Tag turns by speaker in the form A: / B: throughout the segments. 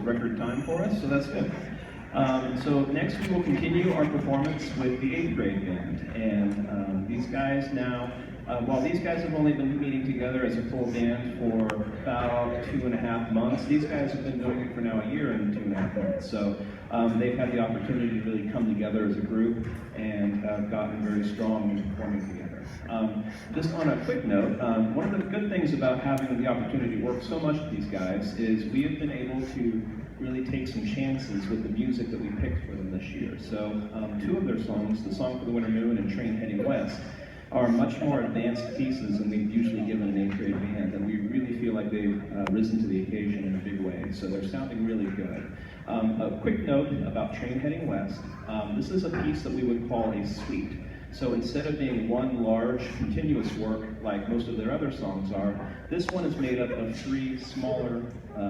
A: record time for us, so that's good. So next we will continue our performance with the 8th grade band. And these guys now, while these guys have only been meeting together as a full band for about 2.5 months, these guys have been doing it for now a year and 2.5 months. So they've had the opportunity to really come together as a group and gotten very strong in performing together. Just on a quick note, one of the good things about having the opportunity to work so much with these guys is we have been able to really take some chances with the music that we picked for them this year. So 2 of their songs, The Song for the Winter Moon and Train Heading West, are much more advanced pieces than we've usually given an 8th grade band, and we really feel like they've risen to the occasion in a big way, so they're sounding really good. A quick note about Train Heading West. This is a piece that we would call a suite. So instead of being one large, continuous work like most of their other songs are, this one is made up of 3 smaller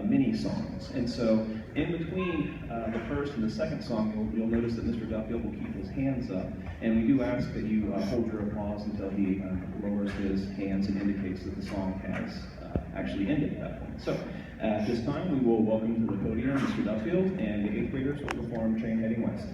A: mini songs. And so in between the first and the second song, you'll notice that Mr. Duffield will keep his hands up, and we do ask that you hold your applause until he lowers his hands and indicates that the song has actually ended at that point. So at this time, we will welcome to the podium Mr. Duffield, and the 8th graders will perform Train Heading West.